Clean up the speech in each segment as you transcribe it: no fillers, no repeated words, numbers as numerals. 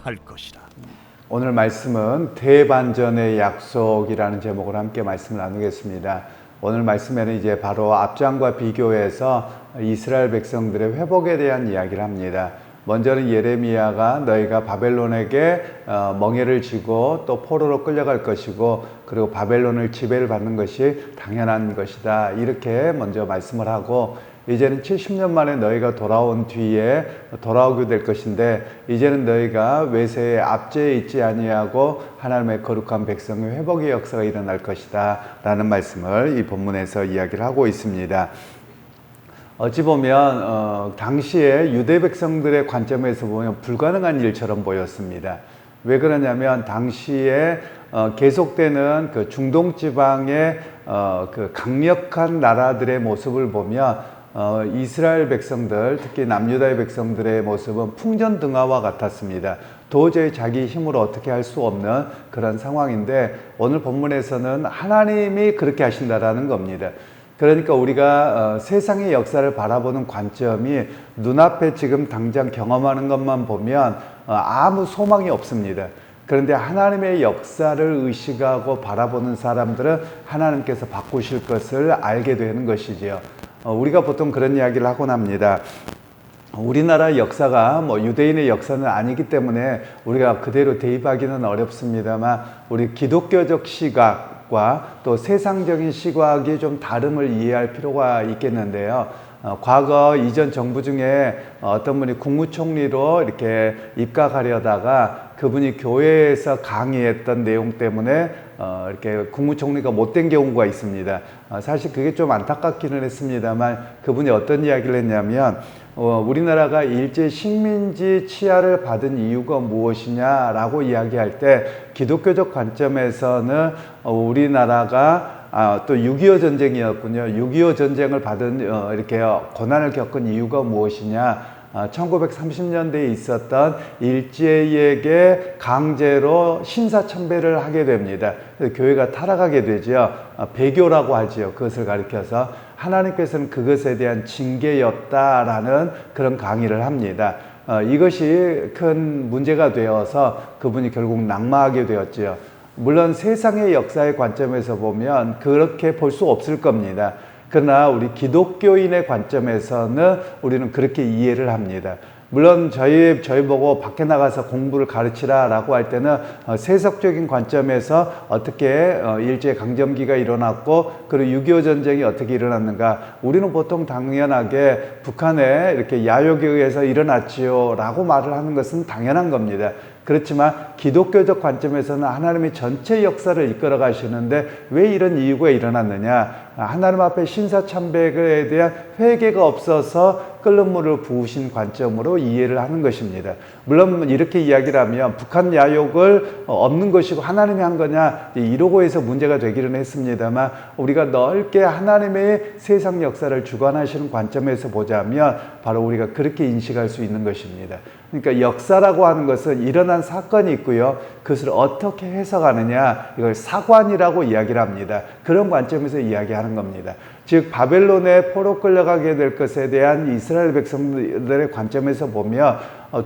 할 것이라. 오늘 말씀은 대반전의 약속이라는 제목으로 함께 말씀을 나누겠습니다. 오늘 말씀에는 이제 바로 앞장과 비교해서 이스라엘 백성들의 회복에 대한 이야기를 합니다. 먼저는 예레미야가 너희가 바벨론에게 멍에를 지고 또 포로로 끌려갈 것이고 그리고 바벨론을 지배를 받는 것이 당연한 것이다, 이렇게 먼저 말씀을 하고, 이제는 70년 만에 너희가 돌아온 뒤에 돌아오게 될 것인데 이제는 너희가 외세의 압제에 있지 아니하고 하나님의 거룩한 백성의 회복의 역사가 일어날 것이다 라는 말씀을 이 본문에서 이야기를 하고 있습니다. 어찌 보면 당시에 유대 백성들의 관점에서 보면 불가능한 일처럼 보였습니다. 왜 그러냐면 당시에 계속되는 그 중동 지방의 그 강력한 나라들의 모습을 보면 이스라엘 백성들, 특히 남유다의 백성들의 모습은 풍전등화와 같았습니다. 도저히 자기 힘으로 어떻게 할 수 없는 그런 상황인데 오늘 본문에서는 하나님이 그렇게 하신다라는 겁니다. 그러니까 우리가 세상의 역사를 바라보는 관점이 눈앞에 지금 당장 경험하는 것만 보면 아무 소망이 없습니다. 그런데 하나님의 역사를 의식하고 바라보는 사람들은 하나님께서 바꾸실 것을 알게 되는 것이지요. 우리가 보통 그런 이야기를 하곤 합니다. 우리나라 역사가 유대인의 역사는 아니기 때문에 우리가 그대로 대입하기는 어렵습니다만 우리 기독교적 시각과 또 세상적인 시각이 좀 다름을 이해할 필요가 있겠는데요. 과거 이전 정부 중에 어떤 분이 국무총리로 이렇게 입각하려다가 그분이 교회에서 강의했던 내용 때문에 이렇게 국무총리가 못된 경우가 있습니다. 사실 그게 좀 안타깝기는 했습니다만 그분이 어떤 이야기를 했냐면 우리나라가 일제 식민지 치하를 받은 이유가 무엇이냐라고 이야기할 때 기독교적 관점에서는 우리나라가 또 6.25 전쟁이었군요. 6.25 전쟁을 받은 이렇게 고난을 겪은 이유가 무엇이냐? 1930년대에 있었던 일제에게 강제로 신사참배를 하게 됩니다. 그래서 교회가 타락하게 되죠. 배교라고 하지요. 그것을 가리켜서 하나님께서는 그것에 대한 징계였다라는 그런 강의를 합니다. 이것이 큰 문제가 되어서 그분이 결국 낙마하게 되었지요. 물론 세상의 역사의 관점에서 보면 그렇게 볼 수 없을 겁니다. 그러나 우리 기독교인의 관점에서는 우리는 그렇게 이해를 합니다. 물론 저희 보고 밖에 나가서 공부를 가르치라 라고 할 때는 세속적인 관점에서 어떻게 일제강점기가 일어났고 그리고 6.25 전쟁이 어떻게 일어났는가, 우리는 보통 당연하게 북한에 이렇게 야욕에 의해서 일어났지요 라고 말을 하는 것은 당연한 겁니다. 그렇지만 기독교적 관점에서는 하나님이 전체 역사를 이끌어 가시는데 왜 이런 이유가 일어났느냐, 하나님 앞에 신사참배에 대한 회개가 없어서 끓는 물을 부으신 관점으로 이해를 하는 것입니다. 물론 이렇게 이야기를 하면 북한 야욕을 없는 것이고 하나님이 한 거냐 이러고 해서 문제가 되기는 했습니다만 우리가 넓게 하나님의 세상 역사를 주관하시는 관점에서 보자면 바로 우리가 그렇게 인식할 수 있는 것입니다. 그러니까 역사라고 하는 것은 일어난 사건이 있고요. 그것을 어떻게 해석하느냐, 이걸 사관이라고 이야기를 합니다. 그런 관점에서 이야기하는 겁니다. 즉 바벨론에 포로 끌려가게 될 것에 대한 이스라엘 백성들의 관점에서 보면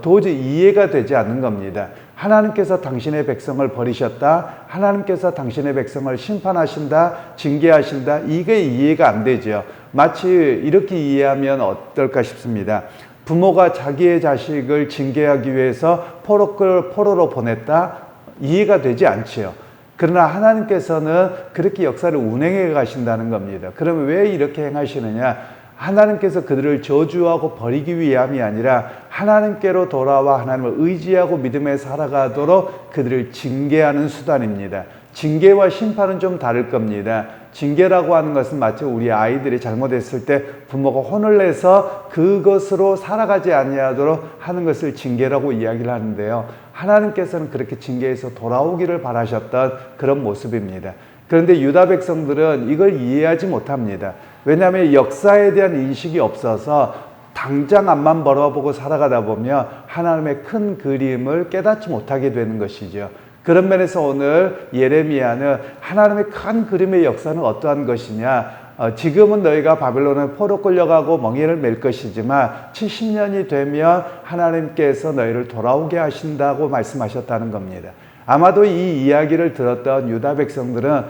도저히 이해가 되지 않는 겁니다. 하나님께서 당신의 백성을 버리셨다, 하나님께서 당신의 백성을 심판하신다, 징계하신다, 이게 이해가 안 되죠. 마치 이렇게 이해하면 어떨까 싶습니다. 부모가 자기의 자식을 징계하기 위해서 포로로 보냈다, 이해가 되지 않지요. 그러나 하나님께서는 그렇게 역사를 운행해 가신다는 겁니다. 그러면 왜 이렇게 행하시느냐? 하나님께서 그들을 저주하고 버리기 위함이 아니라 하나님께로 돌아와 하나님을 의지하고 믿음에 살아가도록 그들을 징계하는 수단입니다. 징계와 심판은 좀 다를 겁니다. 징계라고 하는 것은 마치 우리 아이들이 잘못했을 때 부모가 혼을 내서 그것으로 살아가지 아니하도록 하는 것을 징계라고 이야기를 하는데요. 하나님께서는 그렇게 징계해서 돌아오기를 바라셨던 그런 모습입니다. 그런데 유다 백성들은 이걸 이해하지 못합니다. 왜냐하면 역사에 대한 인식이 없어서 당장 앞만 바라보고 살아가다 보면 하나님의 큰 그림을 깨닫지 못하게 되는 것이죠. 그런 면에서 오늘 예레미야는 하나님의 큰 그림의 역사는 어떠한 것이냐, 지금은 너희가 바벨론의 포로 끌려가고 멍에를 맬 것이지만 70년이 되면 하나님께서 너희를 돌아오게 하신다고 말씀하셨다는 겁니다. 아마도 이 이야기를 들었던 유다 백성들은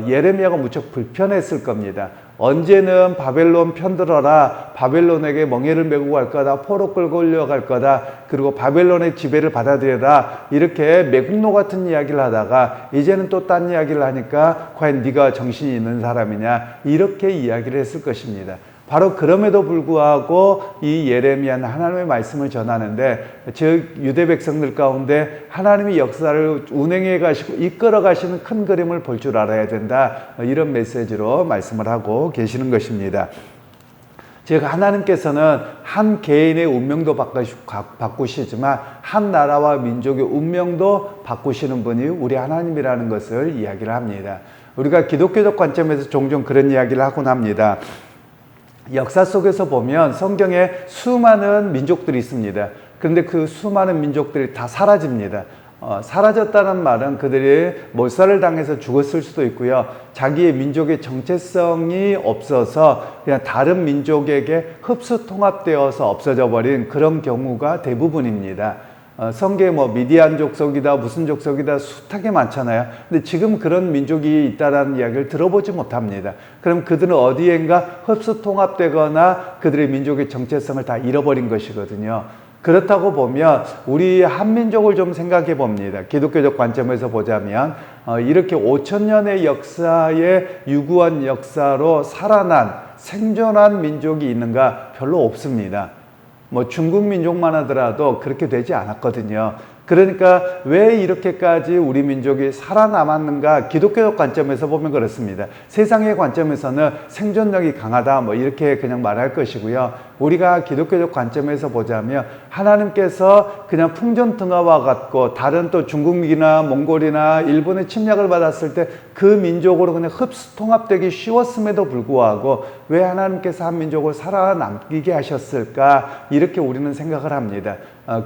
예레미야가 무척 불편했을 겁니다. 언제는 바벨론 편들어라, 바벨론에게 멍에를 메고 갈 거다, 포로 끌고 끌려갈 거다, 그리고 바벨론의 지배를 받아들여라, 이렇게 매국노 같은 이야기를 하다가 이제는 또 딴 이야기를 하니까 과연 네가 정신이 있는 사람이냐, 이렇게 이야기를 했을 것입니다. 바로 그럼에도 불구하고 이 예레미야는 하나님의 말씀을 전하는데, 즉 유대 백성들 가운데 하나님이 역사를 운행해 가시고 이끌어 가시는 큰 그림을 볼 줄 알아야 된다, 이런 메시지로 말씀을 하고 계시는 것입니다. 즉 하나님께서는 한 개인의 운명도 바꾸시지만 한 나라와 민족의 운명도 바꾸시는 분이 우리 하나님이라는 것을 이야기를 합니다. 우리가 기독교적 관점에서 종종 그런 이야기를 하곤 합니다. 역사 속에서 보면 성경에 수많은 민족들이 있습니다. 그런데 그 수많은 민족들이 다 사라집니다. 사라졌다는 말은 그들이 몰살을 당해서 죽었을 수도 있고요. 자기의 민족의 정체성이 없어서 그냥 다른 민족에게 흡수 통합되어서 없어져 버린 그런 경우가 대부분입니다. 성경에 미디안 족속이다, 무슨 족속이다 숱하게 많잖아요. 근데 지금 그런 민족이 있다라는 이야기를 들어보지 못합니다. 그럼 그들은 어디엔가 흡수 통합되거나 그들의 민족의 정체성을 다 잃어버린 것이거든요. 그렇다고 보면 우리 한민족을 좀 생각해 봅니다. 기독교적 관점에서 보자면 이렇게 5,000년의 역사의 유구한 역사로 살아난 생존한 민족이 있는가? 별로 없습니다. 중국 민족만 하더라도 그렇게 되지 않았거든요. 그러니까 왜 이렇게까지 우리 민족이 살아남았는가? 기독교적 관점에서 보면 그렇습니다. 세상의 관점에서는 생존력이 강하다 이렇게 그냥 말할 것이고요. 우리가 기독교적 관점에서 보자면 하나님께서 그냥 풍전등화와 같고 다른 또 중국이나 몽골이나 일본의 침략을 받았을 때 그 민족으로 그냥 흡수 통합되기 쉬웠음에도 불구하고 왜 하나님께서 한 민족을 살아남게 하셨을까? 이렇게 우리는 생각을 합니다.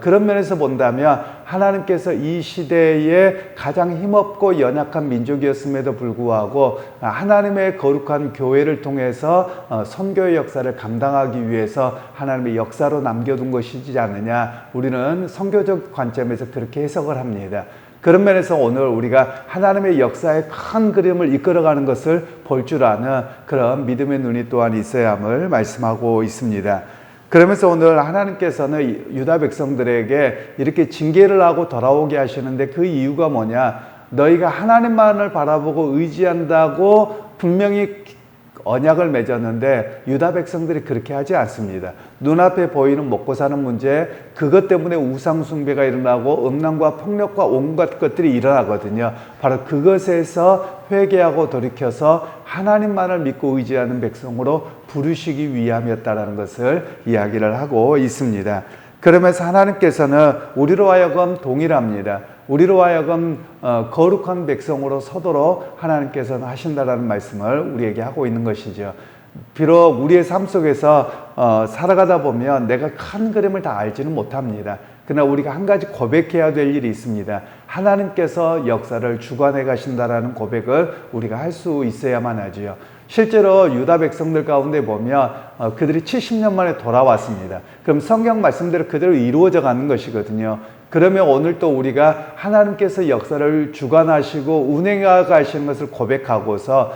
그런 면에서 본다면 하나님께서 이 시대에 가장 힘없고 연약한 민족이었음에도 불구하고 하나님의 거룩한 교회를 통해서 선교의 역사를 감당하기 위해서 하나님의 역사로 남겨둔 것이지 않느냐, 우리는 선교적 관점에서 그렇게 해석을 합니다. 그런 면에서 오늘 우리가 하나님의 역사의 큰 그림을 이끌어가는 것을 볼 줄 아는 그런 믿음의 눈이 또한 있어야 함을 말씀하고 있습니다. 그러면서 오늘 하나님께서는 유다 백성들에게 이렇게 징계를 하고 돌아오게 하시는데 그 이유가 뭐냐? 너희가 하나님만을 바라보고 의지한다고 분명히 언약을 맺었는데 유다 백성들이 그렇게 하지 않습니다. 눈앞에 보이는 먹고 사는 문제, 그것 때문에 우상 숭배가 일어나고 음란과 폭력과 온갖 것들이 일어나거든요. 바로 그것에서 회개하고 돌이켜서 하나님만을 믿고 의지하는 백성으로 부르시기 위함이었다라는 것을 이야기를 하고 있습니다. 그러면서 하나님께서는 우리로 하여금 동일합니다. 우리로 하여금 거룩한 백성으로 서도록 하나님께서는 하신다라는 말씀을 우리에게 하고 있는 것이죠. 비록 우리의 삶 속에서 살아가다 보면 내가 큰 그림을 다 알지는 못합니다. 그러나 우리가 한 가지 고백해야 될 일이 있습니다. 하나님께서 역사를 주관해 가신다라는 고백을 우리가 할 수 있어야만 하지요. 실제로 유다 백성들 가운데 보면 그들이 70년 만에 돌아왔습니다. 그럼 성경 말씀대로 그대로 이루어져 가는 것이거든요. 그러면 오늘 또 우리가 하나님께서 역사를 주관하시고 운행해 가시는 것을 고백하고서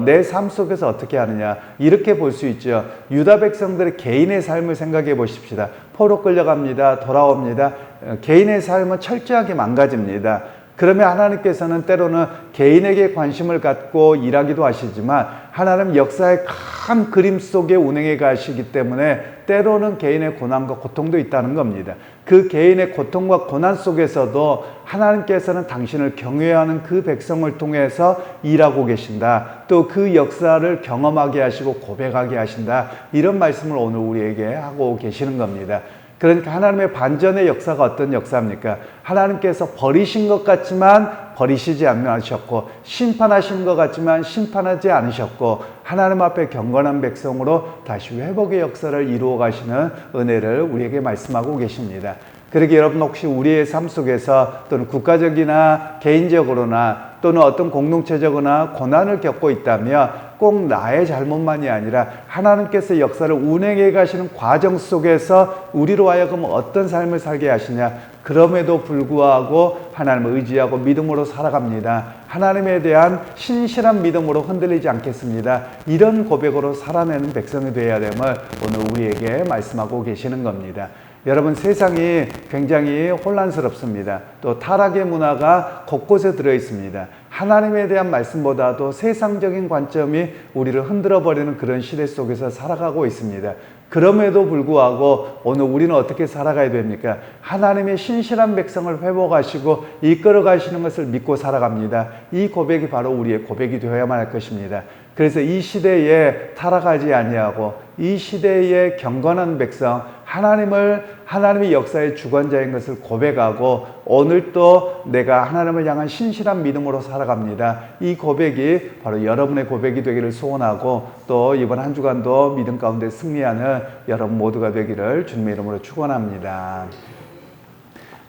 내 삶 속에서 어떻게 하느냐, 이렇게 볼 수 있죠. 유다 백성들의 개인의 삶을 생각해 보십시다. 포로 끌려갑니다. 돌아옵니다. 개인의 삶은 철저하게 망가집니다. 그러면 하나님께서는 때로는 개인에게 관심을 갖고 일하기도 하시지만 하나님 역사의 큰 그림 속에 운행해 가시기 때문에 때로는 개인의 고난과 고통도 있다는 겁니다. 그 개인의 고통과 고난 속에서도 하나님께서는 당신을 경외하는 그 백성을 통해서 일하고 계신다. 또 그 역사를 경험하게 하시고 고백하게 하신다. 이런 말씀을 오늘 우리에게 하고 계시는 겁니다. 그러니까 하나님의 반전의 역사가 어떤 역사입니까? 하나님께서 버리신 것 같지만 버리시지 않으셨고, 심판하신 것 같지만 심판하지 않으셨고, 하나님 앞에 경건한 백성으로 다시 회복의 역사를 이루어 가시는 은혜를 우리에게 말씀하고 계십니다. 그러기에 여러분, 혹시 우리의 삶 속에서 또는 국가적이나 개인적으로나 또는 어떤 공동체적이나 고난을 겪고 있다면 꼭 나의 잘못만이 아니라 하나님께서 역사를 운행해 가시는 과정 속에서 우리로 하여금 어떤 삶을 살게 하시냐, 그럼에도 불구하고 하나님을 의지하고 믿음으로 살아갑니다. 하나님에 대한 신실한 믿음으로 흔들리지 않겠습니다. 이런 고백으로 살아내는 백성이 되어야 됨을 오늘 우리에게 말씀하고 계시는 겁니다. 여러분, 세상이 굉장히 혼란스럽습니다. 또 타락의 문화가 곳곳에 들어 있습니다. 하나님에 대한 말씀보다도 세상적인 관점이 우리를 흔들어버리는 그런 시대 속에서 살아가고 있습니다. 그럼에도 불구하고 오늘 우리는 어떻게 살아가야 됩니까? 하나님의 신실한 백성을 회복하시고 이끌어 가시는 것을 믿고 살아갑니다. 이 고백이 바로 우리의 고백이 되어야만 할 것입니다. 그래서 이 시대에 타락하지 아니하고 이 시대에 경건한 백성, 하나님의 역사의 주관자인 것을 고백하고 오늘 또 내가 하나님을 향한 신실한 믿음으로 살아갑니다. 이 고백이 바로 여러분의 고백이 되기를 소원하고, 또 이번 한 주간도 믿음 가운데 승리하는 여러분 모두가 되기를 주님의 이름으로 축원합니다.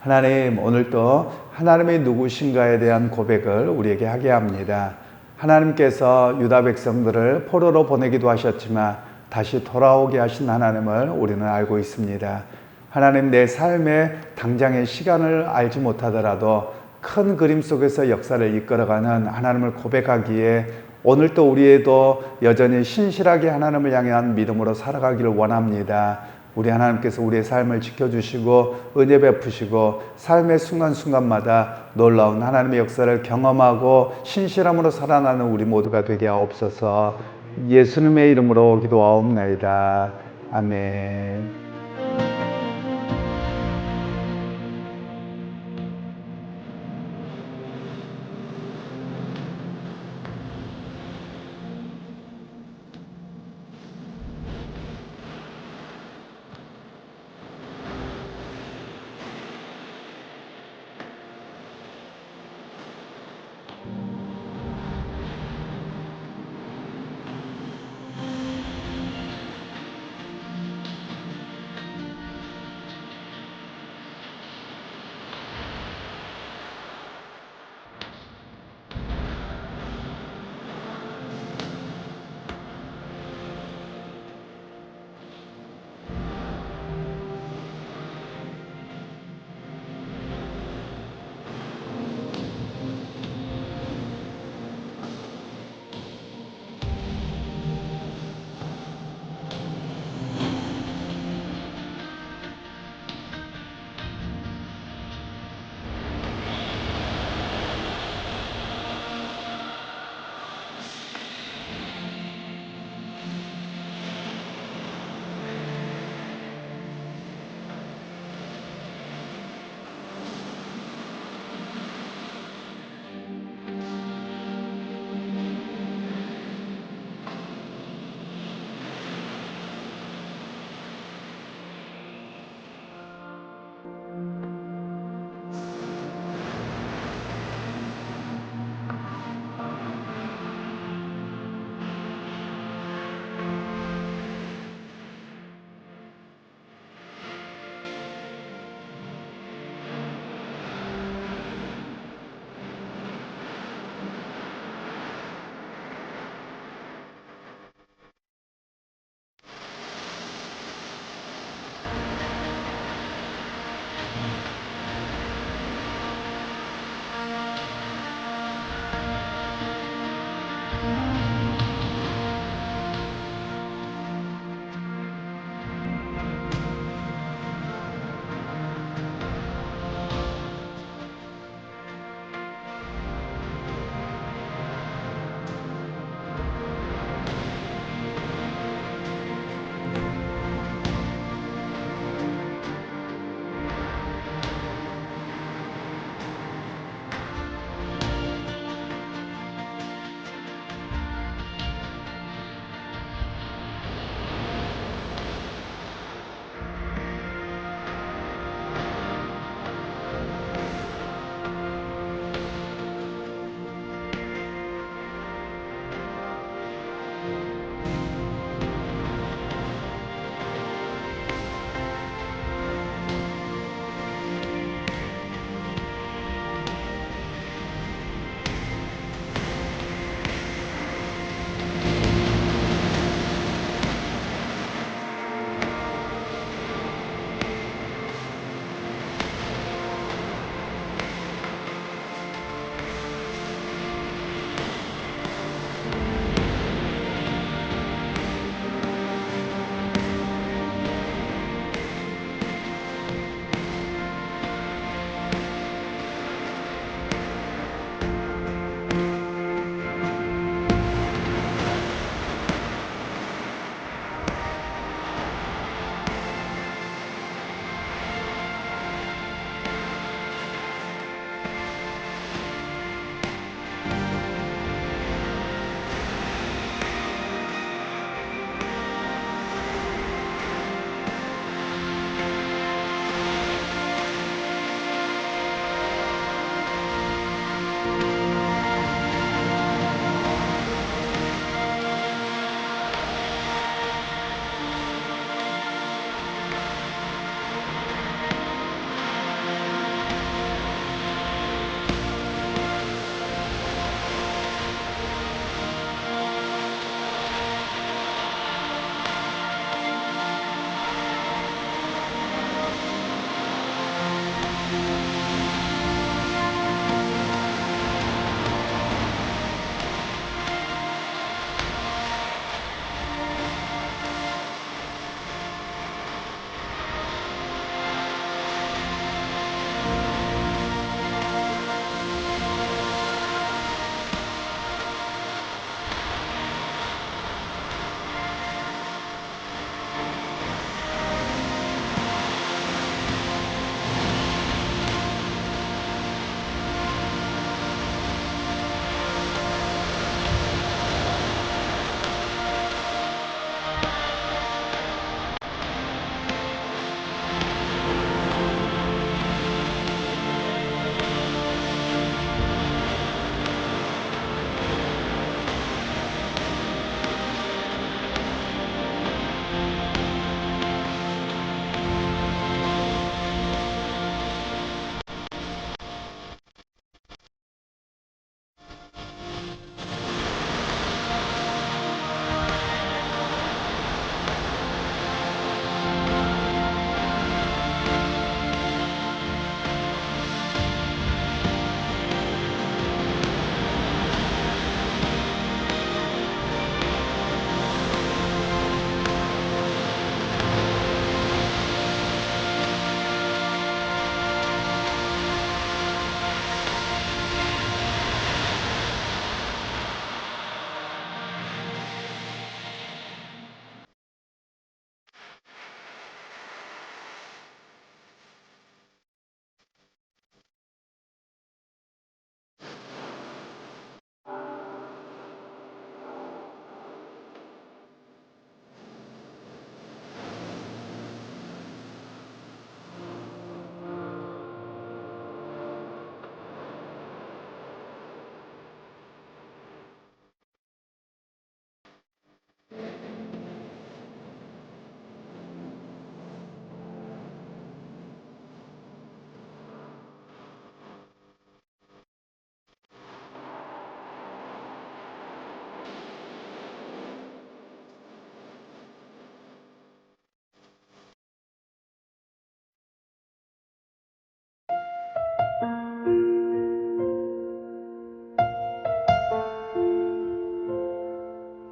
하나님, 오늘 또 하나님의 누구신가에 대한 고백을 우리에게 하게 합니다. 하나님께서 유다 백성들을 포로로 보내기도 하셨지만 다시 돌아오게 하신 하나님을 우리는 알고 있습니다. 하나님, 내 삶의 당장의 시간을 알지 못하더라도 큰 그림 속에서 역사를 이끌어가는 하나님을 고백하기에 오늘 또 우리에도 여전히 신실하게 하나님을 향한 믿음으로 살아가기를 원합니다. 우리 하나님께서 우리의 삶을 지켜주시고 은혜 베푸시고 삶의 순간순간마다 놀라운 하나님의 역사를 경험하고 신실함으로 살아나는 우리 모두가 되게 하옵소서. 예수님의 이름으로 기도하옵나이다. 아멘.